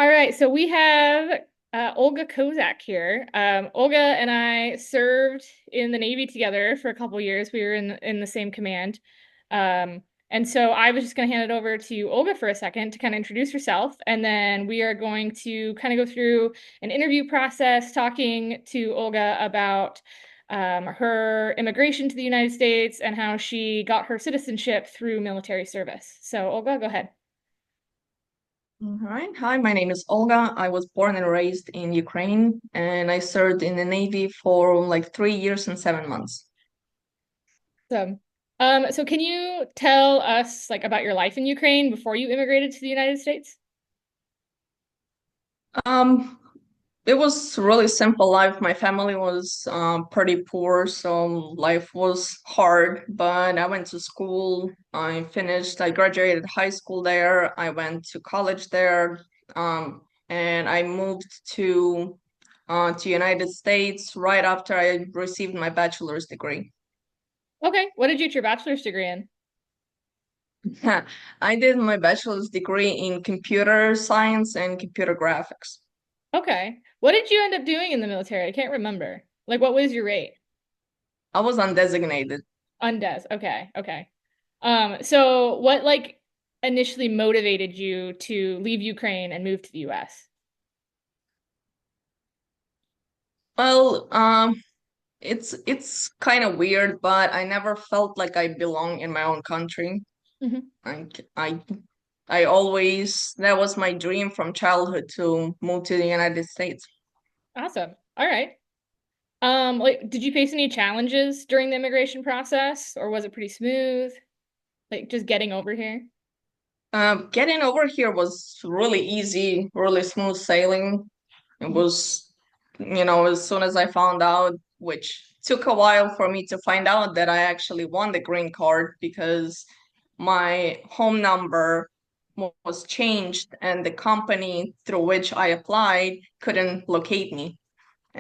All right, so we have Olga Kozak here. Olga and I served in the Navy together for a couple years. We were in the same command. And so I was just going to hand it over to Olga for a second to kind of introduce herself, and then we are going to kind of go through an interview process, talking to Olga about her immigration to the United States and how she got her citizenship through military service. So Olga, go ahead. All right. Hi, my name is Olga. I was born and raised in Ukraine, and I served in the Navy for like 3 years and 7 months. So, so can you tell us like about your life in Ukraine before you immigrated to the United States? Um, it was really simple life. My family was pretty poor, so life was hard. But I went to school. I graduated high school there. I went to college there, and I moved to United States right after I received my bachelor's degree. Okay, what did you get your bachelor's degree in? I did my bachelor's degree in computer science and computer graphics. Okay, what did you end up doing in the military? I can't remember. Like, what was your rate? I was undesignated. Undes. Okay, okay. So what like initially motivated you to leave Ukraine and move to the US? Well, it's kind of weird, but I never felt like I belong in my own country. Hmm. Like I always that was my dream from childhood to move to the United States. Awesome. All right. Like, did you face any challenges during the immigration process, or was it pretty smooth? Like, just getting over here? Getting over here was really easy, really smooth sailing. It Mhm. was, as soon as I found out, which took a while for me to find out that I actually won the green card because my home number was changed and the company through which I applied couldn't locate me.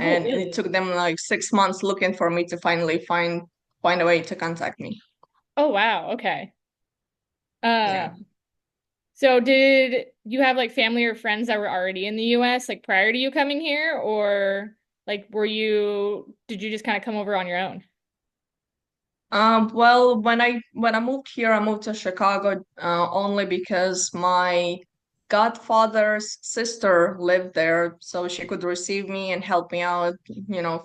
Oh, And it really? took them like 6 months looking for me to finally find a way to contact me. Oh, wow. Okay. Yeah. Um, so did you have like family or friends that were already in the US like prior to you coming here, or like did you just kind of come over on your own? Well, when I moved here, I moved to Chicago only because my godfather's sister lived there, so she could receive me and help me out,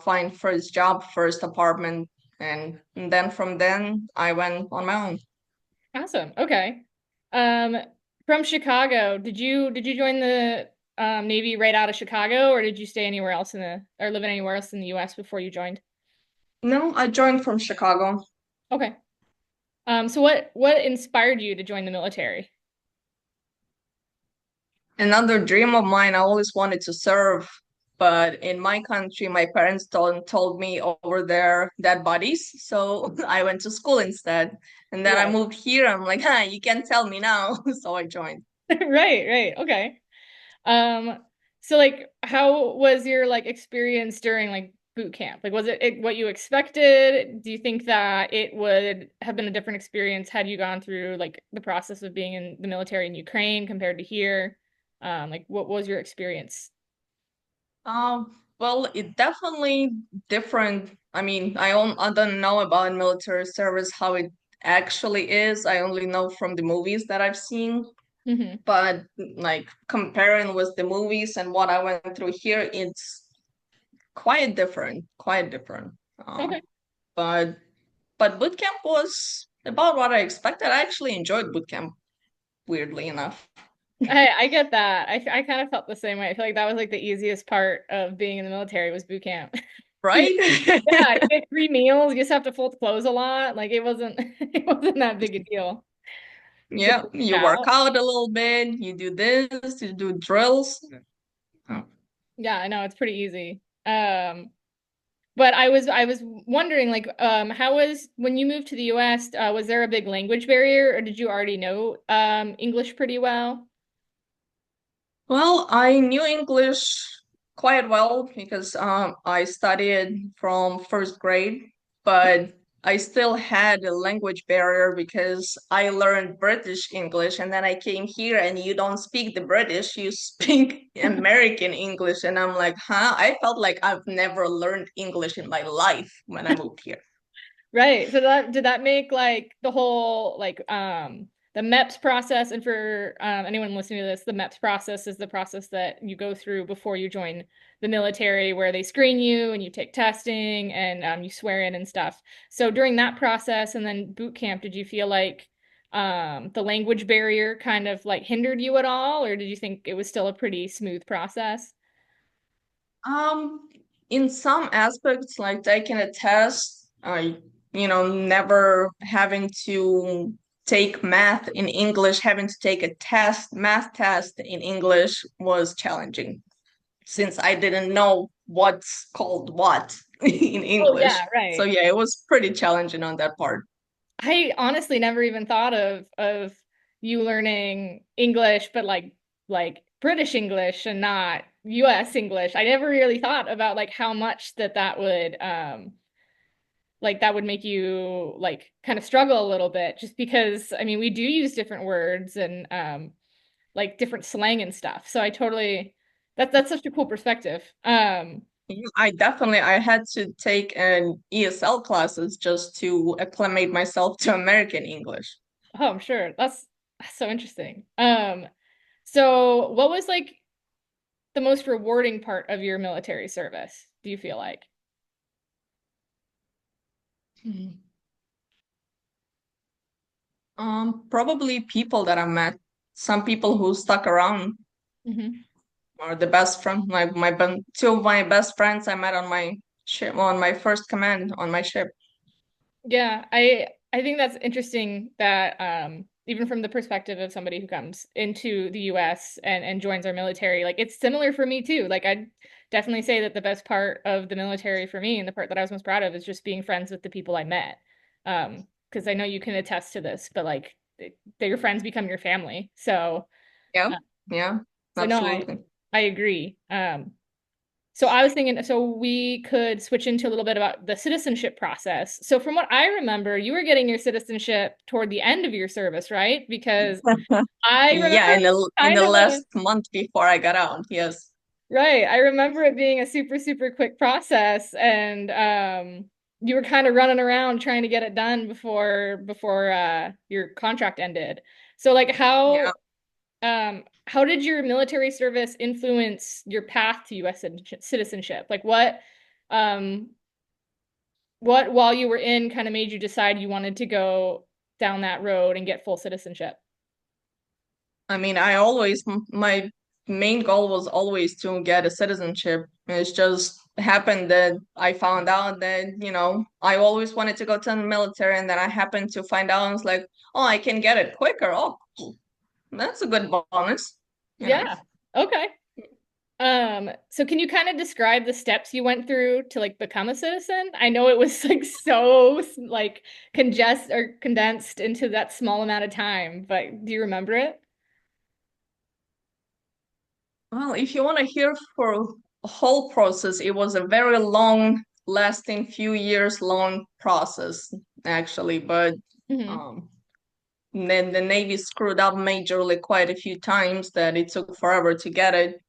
find first job, first apartment, and then from then I went on my own. Awesome. Okay. Um, from Chicago, did you join the Navy right out of Chicago, or did you stay anywhere else or live anywhere else in the US before you joined? No, I joined from Chicago. Okay. So what inspired you to join the military? Another dream of mine, I always wanted to serve, but in my country, my parents told me over there dead bodies, so I went to school instead. And then I Right. moved here. I'm like, you can't tell me now, so I joined. Right, right. Okay. Um, so like how was your like experience during like boot camp? Like was it what you expected? Do you think that it would have been a different experience had you gone through like the process of being in the military in Ukraine compared to here? Like what was your experience? Well, it definitely different. I mean, I don't know about military service how it actually is. I only know from the movies that I've seen. Hmm. But like comparing with the movies and what I went through here, it's quite different, quite different. Okay. But boot camp was about what I expected. I actually enjoyed boot camp, weirdly enough. I get that. I kind of felt the same way. I feel like that was like the easiest part of being in the military was boot camp. You, Right? yeah, you get free meals. You just have to fold clothes a lot. Like it wasn't it wasn't that big a deal. Did Yeah, you you work work out? out a little bit, you do this, you do drills. Oh. Yeah, I know it's pretty easy. But I was wondering like how was when you moved to the US, was there a big language barrier or did you already know English pretty well? Well, I knew English quite well because I studied from first grade, but I still had a language barrier because I learned British English and then I came here and you don't speak the British, you speak American English. And I'm like, huh? I felt like I've never learned English in my life when I moved here. Right. So that did that make like the whole like the MEPS process, and for anyone listening to this, the MEPS process is the process that you go through before you join the military, where they screen you and you take testing and you swear in and stuff. So during that process and then boot camp, did you feel like the language barrier kind of like hindered you at all, or did you think it was still a pretty smooth process? Um, in some aspects, like taking a test, never having to take math in English, having to take a test, math test in English was challenging since I didn't know what's called what in Oh English. yeah, So right. yeah, it was pretty challenging on that part. I honestly never even thought of you learning English, but like British English and not US English. I never really thought about like how much that would like that would make you like kind of struggle a little bit, just because I mean we do use different words and like different slang and stuff. So I totally that's such a cool perspective. Yeah, I had to take an ESL classes just to acclimate myself to American English. Oh, I'm sure. That's so interesting. So what was like the most rewarding part of your military service, do you feel like? Hmm. Probably people that I met. Some people who stuck around Hmm. are the best friend. Like two of my best friends I met on my ship, on my first command on my ship. Yeah, I think that's interesting that even from the perspective of somebody who comes into the US and joins our military, like it's similar for me too. Like I'd definitely say that the best part of the military for me and the part that I was most proud of is just being friends with the people I met. Because I know you can attest to this, but like your friends become your family. Yeah, Uh, yeah, so no, absolutely. I agree. So I was thinking, so we could switch into a little bit about the citizenship process. So from what I remember, you were getting your citizenship toward the end of your service, right? Because I remember Yeah, it in kind the of a, last month before I got out, yes. right. I remember it being a super, super quick process, and you were kind of running around trying to get it done before your contract ended. So like Yeah. how did your military service influence your path to US citizenship? Like um what, while you were in, kind of made you decide you wanted to go down that road and get full citizenship? I mean, my main goal was always to get a citizenship. It's just happened that I found out that, I always wanted to go to the military and then I happened to find out and was like, oh, I can get it quicker. Oh, that's a good bonus. Yeah. Okay. So can you kind of describe the steps you went through to like become a citizen? I know it was like so like condensed into that small amount of time, but do you remember it? Well, if you want to hear for a whole process, it was a very long lasting few years long process actually, but Hmm. um then the Navy screwed up majorly quite a few times that it took forever to get it.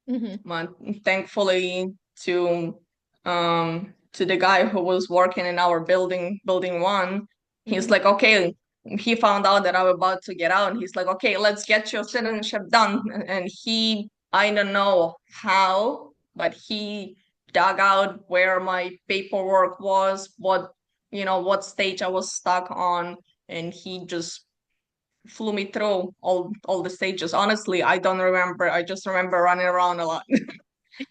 Hmm. But thankfully to the guy who was working in our building one, he's Hmm. like, okay, he found out that I'm about to get out, and he's like, okay, let's get your citizenship done. And I don't know how, but he dug out where my paperwork was, what stage I was stuck on, and he just flew me through all the stages. Honestly, I don't remember. I just remember running around a lot.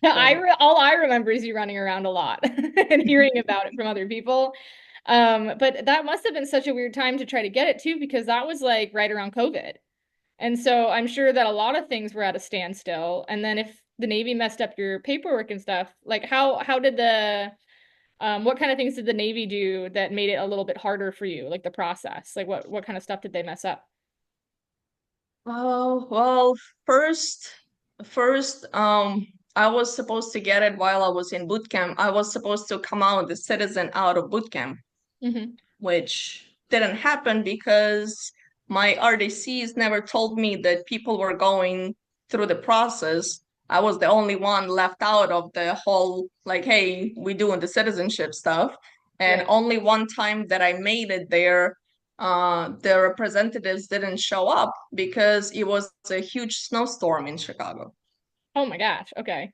Yeah, So all I remember is you running around a lot and hearing about it from other people. But that must have been such a weird time to try to get it too, because that was like right around COVID. And so I'm sure that a lot of things were at a standstill. And then if the Navy messed up your paperwork and stuff, like how did the what kind of things did the Navy do that made it a little bit harder for you, like the process? Like what kind of stuff did they mess up? oh well, first first I was supposed to get it while I was in boot camp. I was supposed to come out a citizen out of boot camp. Hmm. which didn't happen because my RDCs never told me that people were going through the process. I was the only one left out of the whole, like, hey, we doing the citizenship stuff. And Right. only one time that I made it there, the representatives didn't show up because it was a huge snowstorm in Chicago. Oh my gosh. Okay.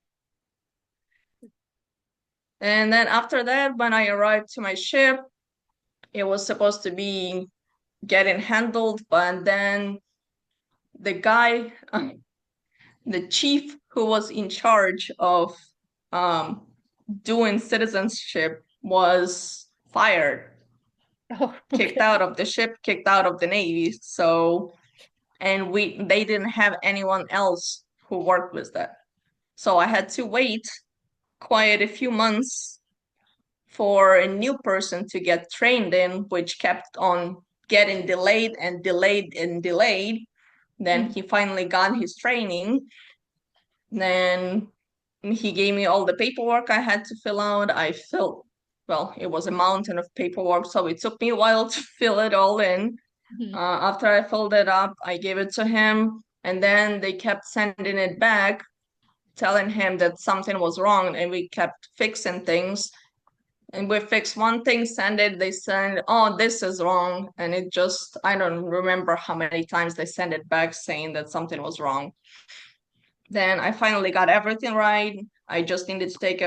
And then after that, when I arrived to my ship, it was supposed to be getting handled, but then the guy, the chief who was in charge of um, doing citizenship was fired, Oh, kicked okay. out of the ship, kicked out of the Navy. So, and they didn't have anyone else who worked with that. So I had to wait quite a few months for a new person to get trained in, which kept on getting delayed and delayed and delayed. Then Mhm. he finally got his training. Then he gave me all the paperwork I had to fill out. Well, it was a mountain of paperwork, so it took me a while to fill it all in. Mhm. After I filled it up, I gave it to him, and then they kept sending it back, telling him that something was wrong, and we kept fixing things. And we fixed one thing, send it, they send, oh, this is wrong. And it just, I don't remember how many times they sent it back saying that something was wrong. Then I finally got everything right. I just needed to take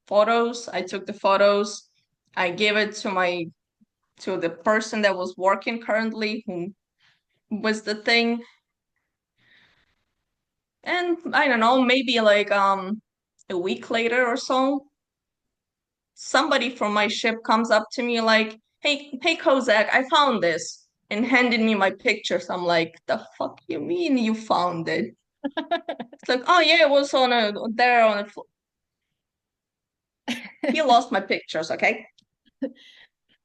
photos. I took the photos. I gave it to the person that was working currently, who was the thing. And I don't know, maybe like a week later or so, somebody from my ship comes up to me like, hey Kozak, I found this, and handed me my pictures. I'm like, the fuck you mean you found it? It's like, oh yeah, it was on a there on a he lost my pictures, okay?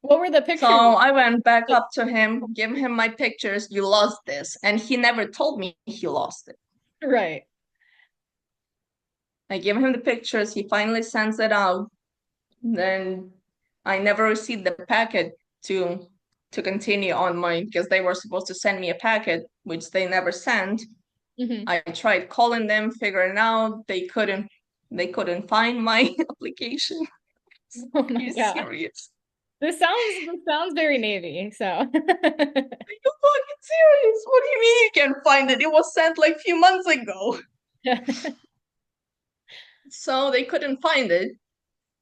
What were the So pictures? I went back Like, up to him, give him my pictures. You lost this. And he never told me he lost it. right. I give him the pictures. He finally sends it out. Then I never received the packet to to continue on my because they were supposed to send me a packet, which they never sent. Hmm. I tried calling them, figuring out they couldn't find my application. Oh Are my you God. serious? This sounds very Navy, so. Are you fucking serious? What do you mean you can't find it? It was sent like a few months ago. So they couldn't find it,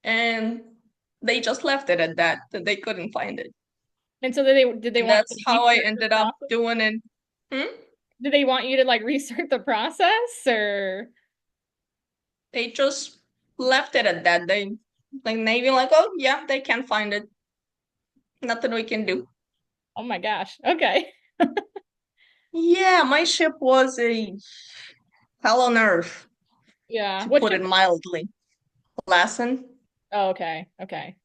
and they just left it at that they couldn't find it. And so did they And want that's you to how I restart the ended up process? doing it. Hmm? Did they want you to like restart the process or They just left it at that. They like maybe like, oh yeah, they can't find it. Nothing we can do. oh my gosh. Okay. Yeah, my ship was a hell on earth, Yeah. to What put ship? it mildly. Lesson, Oh, okay. Okay.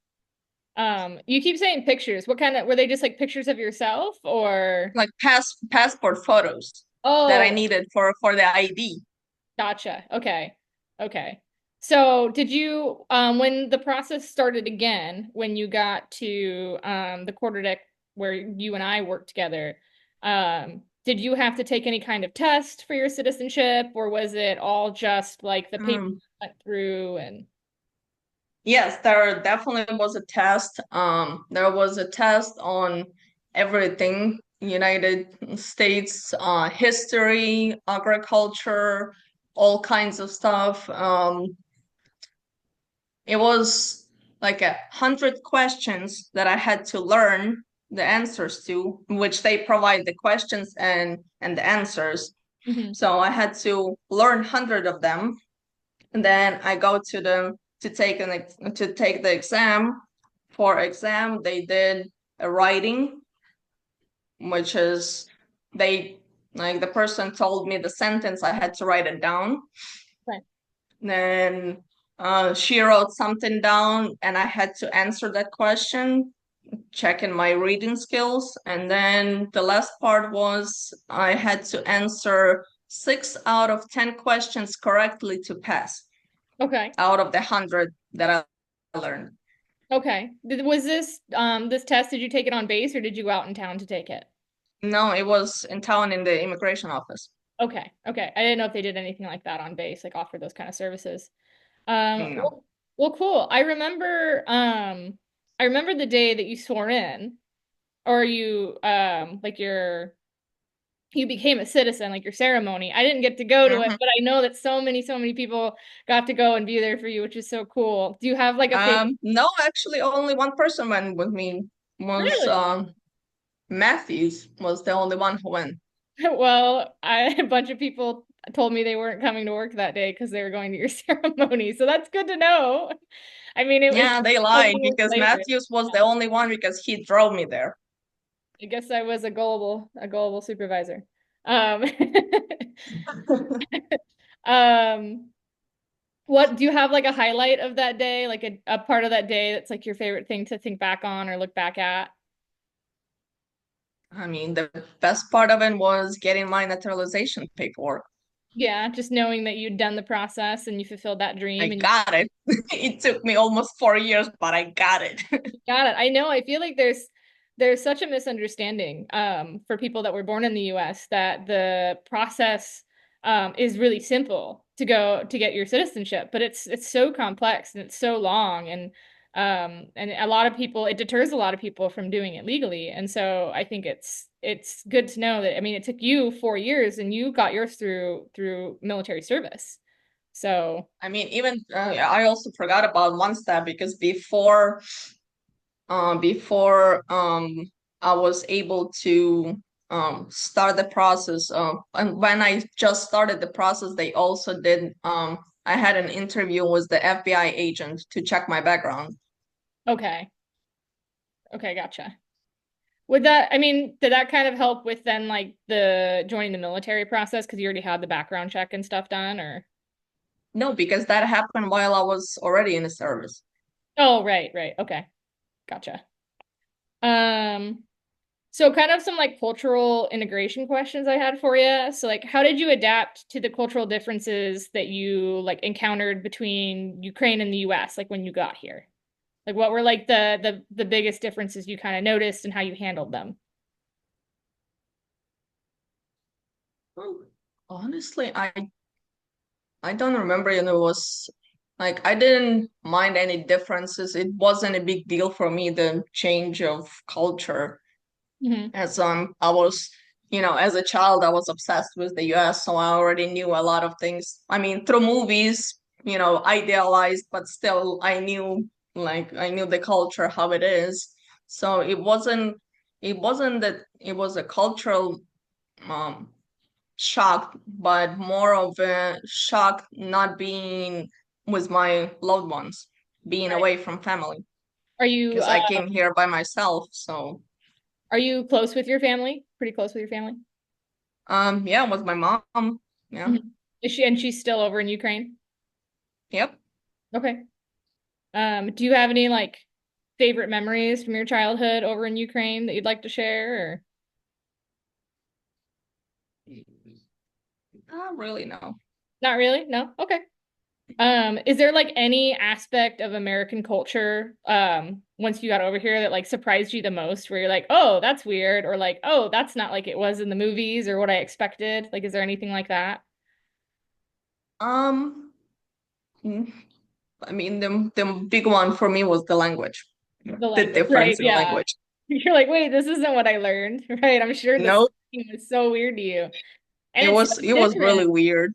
You keep saying pictures. What kind of were they just like pictures of yourself or like passport photos that I oh, needed for the ID. gotcha. Okay. Okay. So did you when the process started again, when you got to the quarterdeck where you and I worked together, did you have to take any kind of test for your citizenship or was it all just like the paper Um, went through and yes, there definitely was a test. There was a test on everything, United States, history, agriculture, all kinds of stuff. It was like 100 questions that I had to learn the answers to, which they provide the questions and the answers. Mhm. So I had to learn 100 of them, and then I go to the to take the exam. For exam, they did a writing, which is they like the person told me the sentence, I had to write it down. Right. Then she wrote something down, and I had to answer that question, checking my reading skills. And then the last part was I had to answer 6 out of 10 questions correctly to pass Okay. out of the 100 that I learned. Okay. Was this test, did you take it on base or did you go out in town to take it? No, it was in town in the immigration office. Okay. Okay. I didn't know if they did anything like that on base, like offer those kind of services. No. Well, cool. I remember the day that you swore in or you became a citizen, like your ceremony. I didn't get to go to it, Hmm. but I know that so many people got to go and be there for you, which is so cool. Do you have like a favorite? No, actually, only one person went with me. Was Really? Matthews was the only one who went. Well, a bunch of people told me they weren't coming to work that day because they were going to your ceremony. So that's good to know. I mean, it was Yeah, they a lied little because flavorist. Matthews was the only one because he drove me there. I guess I was a gullible supervisor. Um, um, what do you have like a highlight of that day, like a part of that day that's like your favorite thing to think back on or look back at? I mean, the best part of it was getting my naturalization paperwork. Yeah, just knowing that you'd done the process and you fulfilled that dream I and you got it. It took me almost 4 years, but I got it. got it. I know. I feel like there's such a misunderstanding for people that were born in the US that the process is really simple to go to get your citizenship, but it's so complex and it's so long and a lot of people it deters a lot of people from doing it legally. And so I think it's good to know that I mean it took you 4 years and you got yours through military service. So, I mean, even I also forgot about one step because before I was able to start the process. And when I just started the process, they also did. I had an interview with the FBI agent to check my background. okay. Okay, gotcha. Would that, I mean, did that kind of help with then like the joining the military process because you already had the background check and stuff done or? No, because that happened while I was already in the service. Oh, right, right. Okay. Gotcha. Um, so kind of some like cultural integration questions I had for you. So like how did you adapt to the cultural differences that you like encountered between Ukraine and the US like when you got here? Like what were like the biggest differences you kind of noticed and how you handled them? Well, honestly, I don't remember, and it was like I didn't mind any differences. It wasn't a big deal for me, the change of culture. Hmm. As I was, as a child, I was obsessed with the US, so I already knew a lot of things. I mean, through movies, idealized, but still I knew the culture, how it is. So it wasn't that it was a cultural um shock, but more of a shock not being with my loved ones, being Right. away from family, Are you because I came here by myself. So, are you close with your family? Pretty close with your family? yeah, with my mom. Yeah. Mhm. She's still over in Ukraine? Yep. Okay. Do you have any like favorite memories from your childhood over in Ukraine that you'd like to share or Not really, no. not really? No? Okay. Is there like any aspect of American culture once you got over here that like surprised you the most where you're like, "Oh, that's weird," or like, "Oh, that's not like it was in the movies or what I expected?" Like is there anything like that? Um, mm, I mean, the big one for me was the language, The the language, right? difference in Yeah. language. You're like, "Wait, this isn't what I learned." Right? I'm sure this No, was so weird to you. And it it's so was it was different. really weird.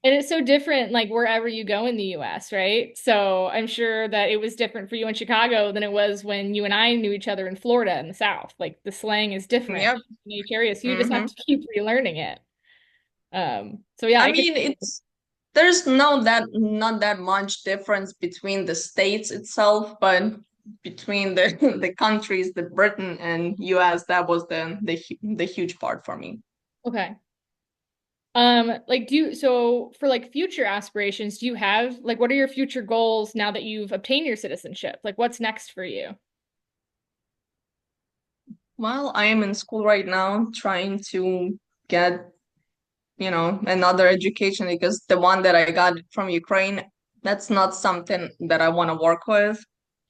And it's so different, like wherever you go in the US, right? So I'm sure that it was different for you in Chicago than it was when you and I knew each other in Florida in the South. Like the slang is different Yep. in each area, so you just have Mm-hmm. to keep relearning it. So yeah, I I could. mean, there's not that much difference between the states itself, but between the the countries, the Britain and US, that was the huge part for me. Okay. Like so for like future aspirations, do you have like what are your future goals now that you've obtained your citizenship? Like what's next for you? Well, I am in school right now trying to get, another education because the one that I got from Ukraine, that's not something that I want to work with.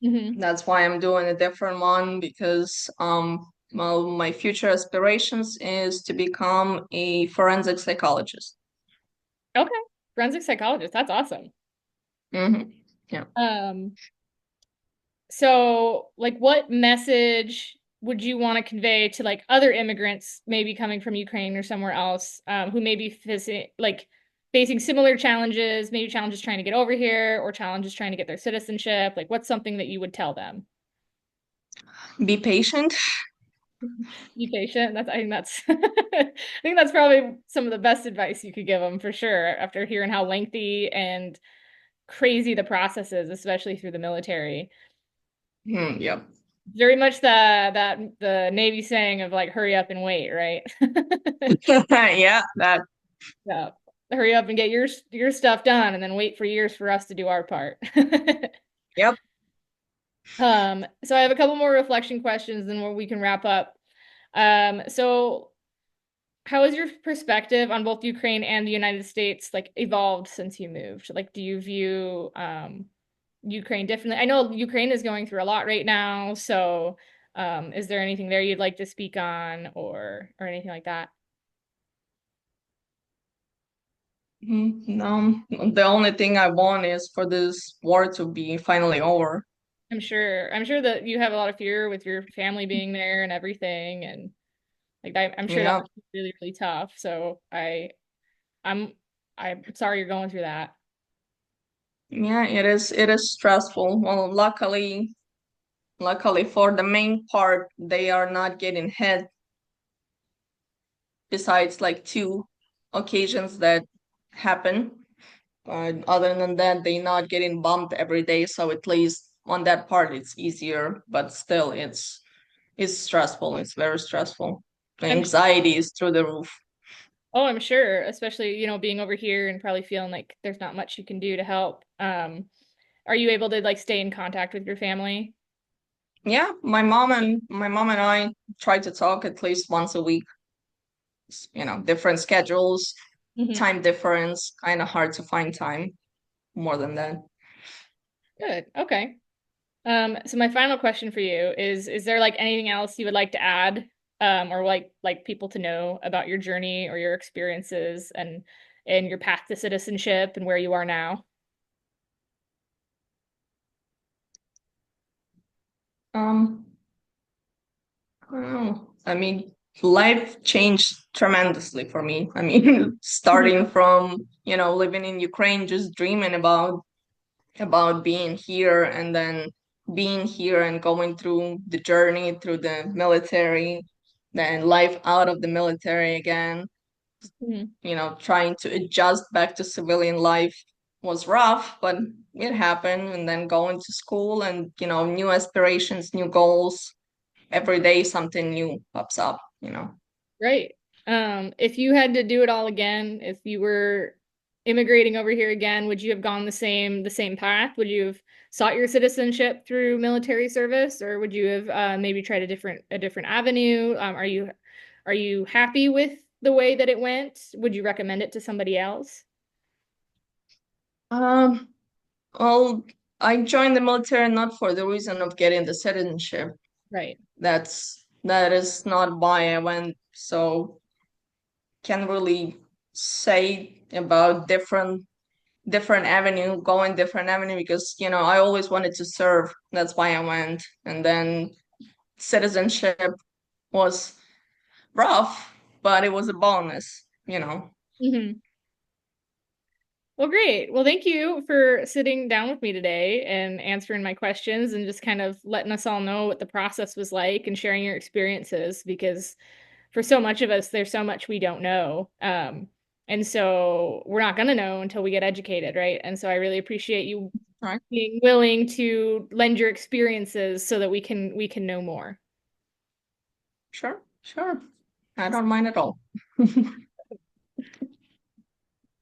Hmm. That's why I'm doing a different one because well, my future aspirations is to become a forensic psychologist. Okay. Forensic psychologist. That's awesome. Hmm. Yeah. Um, so like what message would you want to convey to like other immigrants maybe coming from Ukraine or somewhere else who may be facing similar challenges, maybe challenges trying to get over here or challenges trying to get their citizenship? Like what's something that you would tell them? Be patient. Be patient. That's I think that's I think that's probably some of the best advice you could give them for sure after hearing how lengthy and crazy the process is, especially through the military. Yeah. Very much the Navy saying of like hurry up and wait, right? Yeah, that. Yeah. Hurry up and get your stuff done and then wait for years for us to do our part. Yep. So I have a couple more reflection questions, then we can wrap up. So how has your perspective on both Ukraine and the United States like evolved since you moved? Like, do you view Ukraine differently? I know Ukraine is going through a lot right now, so is there anything there you'd like to speak on or anything like that? No, the only thing I want is for this war to be finally over. I'm sure that you have a lot of fear with your family being there and everything, and like I'm sure that Yeah. must be really, really tough. So I'm I'm sorry you're going through that. Yeah, it is stressful. Well, luckily for the main part, they are not getting hit besides like two occasions that happen. But other than that, they're not getting bumped every day, so at least on that part it's easier, but still it's stressful. It's very stressful. The I'm anxiety is through the roof. Oh, I'm sure, especially, being over here and probably feeling like there's not much you can do to help. Are you able to like stay in contact with your family? Yeah, my mom and I try to talk at least once a week. Different schedules, Hmm. time difference, kind of hard to find time more than that. Good. Okay. So my final question for you is there like anything else you would like to add, or like people to know about your journey or your experiences and your path to citizenship and where you are now? Um, I don't know. I mean, life changed tremendously for me. I mean, Mhm. starting from, living in Ukraine, just dreaming about being here and then being here and going through the journey through the military, then life out of the military again, Mhm. trying to adjust back to civilian life was rough, but it happened. And then going to school and, new aspirations, new goals. Every day something new pops up. Great. If you had to do it all again, if you were immigrating over here again, would you have gone the same path? Would you have sought your citizenship through military service, or would you have maybe tried a different avenue? Are you happy with the way that it went? Would you recommend it to somebody else? Um, well, I joined the military not for the reason of getting the citizenship. Right. That is not why I went. So can't really say about different avenue, going different avenue because I always wanted to serve. That's why I went. And then citizenship was rough, but it was a bonus. Hmm. Well, great. Well, thank you for sitting down with me today and answering my questions and just kind of letting us all know what the process was like and sharing your experiences because for so much of us, there's so much we don't know. And so we're not going to know until we get educated, right? And so I really appreciate you Right. being willing to lend your experiences so that we can know more. Sure, sure. I don't mind at all.